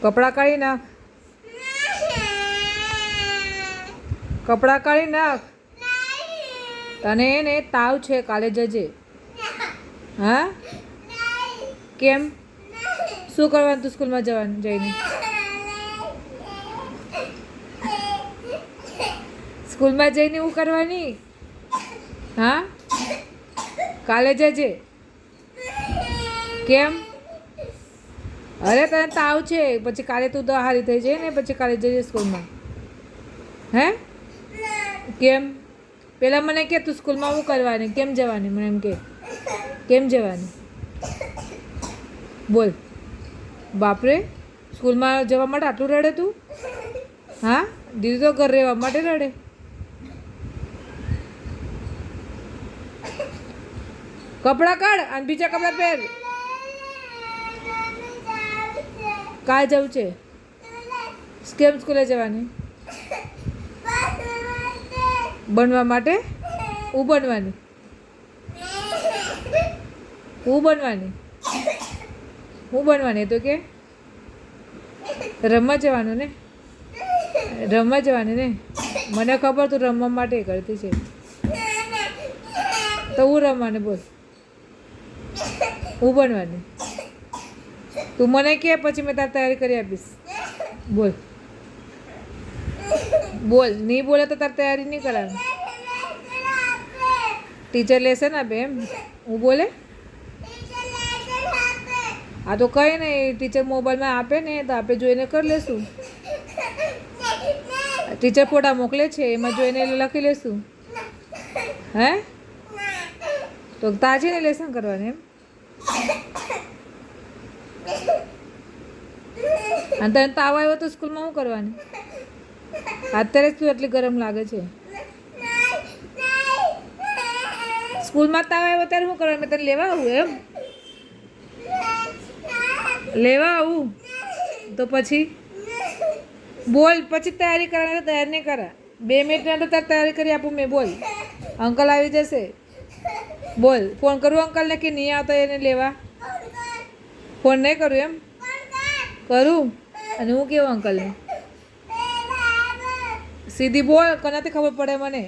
કપડાં કાઢી નાખ. કપડાં કાઢી નાખ. તને એને તાવ છે, કાલે જજે. હા કેમ? શું કરવાનું તું સ્કૂલમાં જવાનું જઈને? સ્કૂલમાં જઈને હું કરવાની? હા કાલે જજે. કેમ? અરે તને તાવ છે, પછી કાલે તું હારી થઈ જાય ને પછી કાલે જજે સ્કૂલમાં. હે કેમ? પેલા મને કે તું સ્કૂલમાં હું કરવાની, કેમ જવાની? મને એમ કે કેમ જવાની? બોલ. બાપરે, સ્કૂલમાં જવા માટે આટલું રડે તું? હા દીદી તો ઘર રહેવા માટે રડે. કપડાં કાઢ અને બીજા કપડાં પહેર. કાલે જવું છે? કેમ સ્કૂલે જવાની? બનવા માટે? હું બનવાની? હું બનવાની? હું બનવાની તો કે રમવા જવાનું ને? રમવા જવાની ને? મને ખબર તું રમવા માટે કરતી છે. તો હું રમવાની? બોલ. હું બનવાની? તું મને કે પછી મેં તારી તૈયારી કરી આપીશ. બોલ. બોલ. નહીં બોલે તો તારી તૈયારી નહીં કરાવે. ટીચર લેસન આપે એમ? હું બોલે? હા તો કંઈ નહીં, ટીચર મોબાઈલમાં આપે ને તો આપણે જોઈને કરી લેશું. ટીચર ફોટા મોકલે છે, એમાં જોઈને લખી લેશું. હે તો તાજી ને લેસન કરવાની એમ? અને તને તાવ આવ્યો તો સ્કૂલમાં શું કરવાની? અત્યારે જ તું એટલી ગરમ લાગે છે. સ્કૂલમાં તાવ આવ્યો ત્યારે શું કરવાનું? મેં તને લેવા આવું એમ? લેવા આવું તો પછી બોલ. પછી તૈયારી કરવાની તો તૈયાર નહીં કરા. 2 મિનિટની તો તારી તૈયારી કરી આપું મેં. બોલ. અંકલ આવી જશે. બોલ. ફોન કરું અંકલને કે નહીં આવતા એને લેવા? ફોન નહીં કરું એમ? કરું. અને હું કેવું અંકલને? સીધી બોલ. કોનાથી ખબર પડે મને?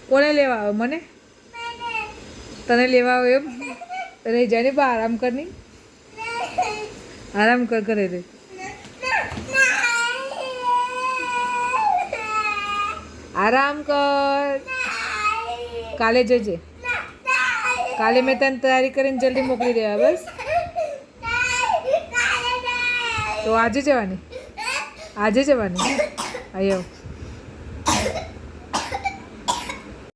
કોને લેવા આવે? મને? તને લેવા આવે એમ? રહી જાય ને બા, આરામ કરની. આરામ કર ઘરે રે. આરામ કર. કાલે જજે. કાલે મેં તને તૈયારી કરીને જલ્દી મોકલી દેવા. બસ. તો આજે જવાની? આજે જવાની? આવ્યો.